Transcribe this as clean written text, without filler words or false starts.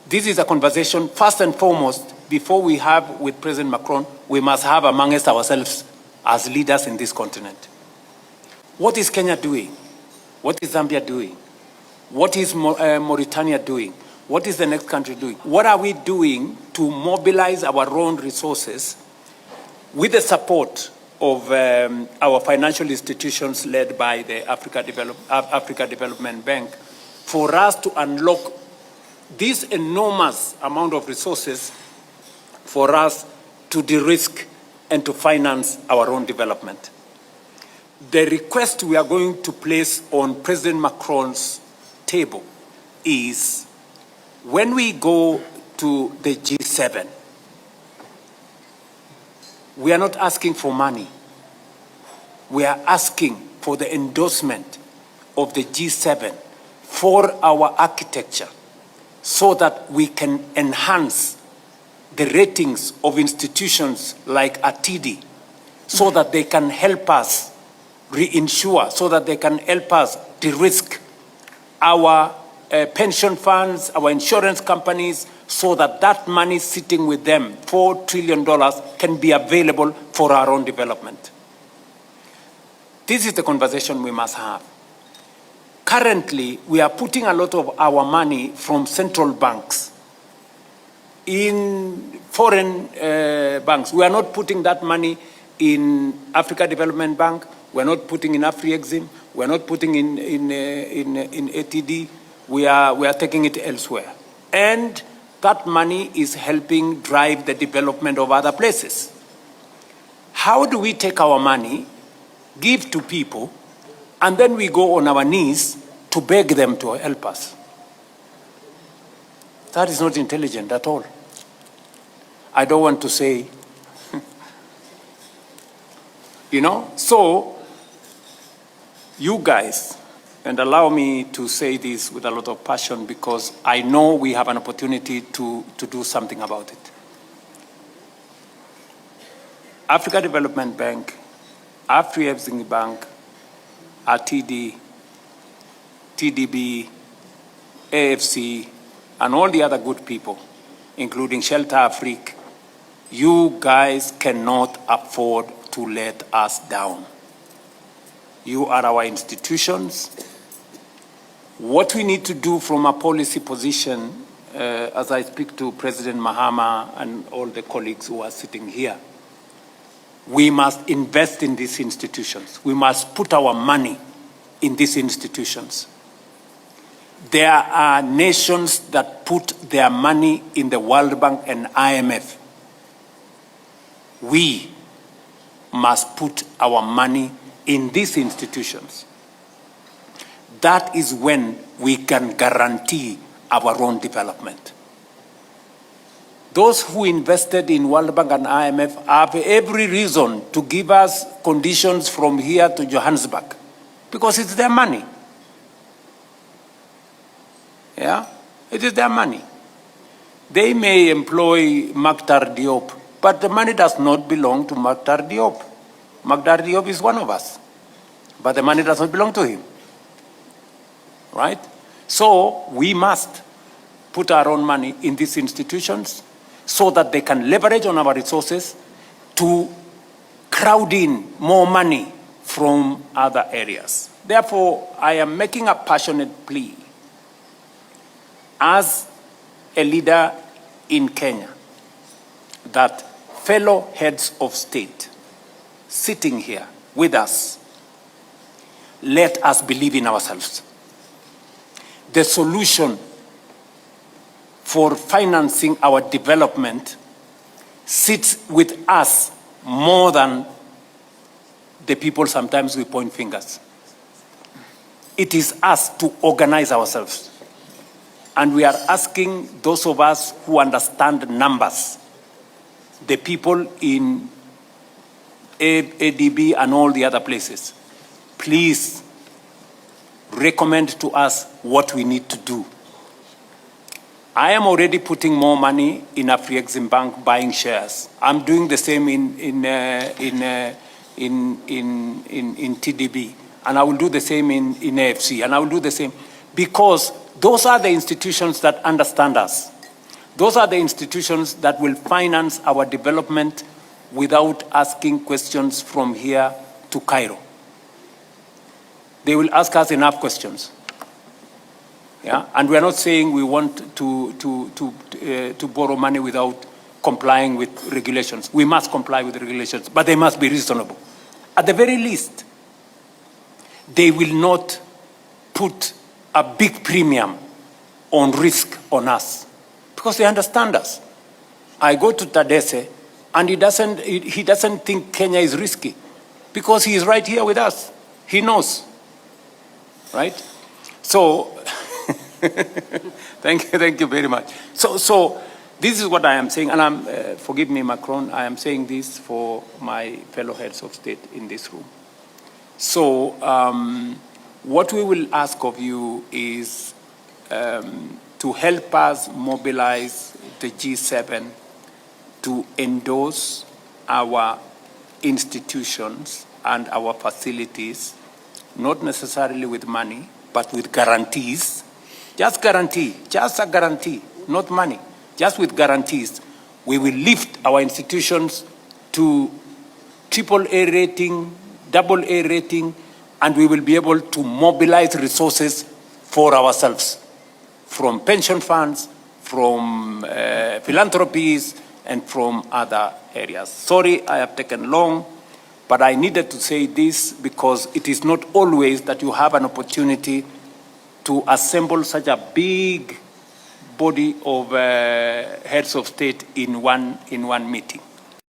This is a conversation, first and foremost, before we have with President Macron, we must have amongst ourselves as leaders in this continent. What is Kenya doing? What is Zambia doing? What is Mauritania doing? What is the next country doing? What are we doing to mobilize our own resources with the support of our financial institutions led by the Africa Development Bank for us to unlock this enormous amount of resources for us to de-risk and to finance our own development? The request we are going to place on President Macron's table is, when we go to the G7, we are not asking for money. We are asking for the endorsement of the G7 for our architecture so that we can enhance the ratings of institutions like ATD so that they can help us reinsure, so that they can help us de-risk our pension funds, our insurance companies, so that that money sitting with them, $4 trillion, can be available for our own development. This is the conversation we must have. Currently, we are putting a lot of our money from central banks in foreign banks. We are not putting that money in Africa Development Bank. We are not putting in Afri-Exim. We are not putting in ATD. We are taking it elsewhere. And that money is helping drive the development of other places. How do we take our money, give to people, and then we go on our knees to beg them to help us? That is not intelligent at all. I don't want to say, so you guys, and allow me to say this with a lot of passion because I know we have an opportunity to do something about it. Africa Development Bank, Afri-Exim Bank, RTD, TDB, AFC, and all the other good people, including Shelter Afrique, you guys cannot afford to let us down. You are our institutions. What we need to do from a policy position, as I speak to President Mahama and all the colleagues who are sitting here, we must invest in these institutions. We must put our money in these institutions. There are nations that put their money in the World Bank and IMF. We must put our money in these institutions. That is when we can guarantee our own development. Those who invested in World Bank and IMF have every reason to give us conditions from here to Johannesburg because it's their money. Yeah, it is their money. They may employ Maktar Diop, but the money does not belong to Maktar Diop. Maktar Diop is one of us, but the money does not belong to him. Right? So we must put our own money in these institutions so that they can leverage on our resources to crowd in more money from other areas. Therefore, I am making a passionate plea as a leader in Kenya that fellow heads of state sitting here with us, let us believe in ourselves. The solution for financing our development sits with us more than the people sometimes we point fingers. It is us to organize ourselves. And we are asking those of us who understand numbers, the people in ADB and all the other places, please recommend to us what we need to do. I am already putting more money in Afri-Exim Bank buying shares. I'm doing the same in TDB, and I will do the same in AFC, and I will do the same because those are the institutions that understand us. Those are the institutions that will finance our development without asking questions from here to Cairo. They will ask us enough questions. Yeah? And we are not saying we want to borrow money without complying with regulations. We must comply with regulations, but they must be reasonable. At the very least, they will not put a big premium on risk on us because they understand us. I go to Tadesse and he doesn't think Kenya is risky because he is right here with us. He knows, right? So, thank you very much. So this is what I am saying, and forgive me, Macron, I am saying this for my fellow heads of state in this room. So what we will ask of you is to help us mobilize the G7 to endorse our institutions and our facilities, not necessarily with money, but with guarantees. Just a guarantee, not money. Just with guarantees, we will lift our institutions to AAA rating, AA rating, and we will be able to mobilize resources for ourselves, from pension funds, from philanthropies, and from other areas. Sorry, I have taken long, but I needed to say this because it is not always that you have an opportunity to assemble such a big body of heads of state in one meeting.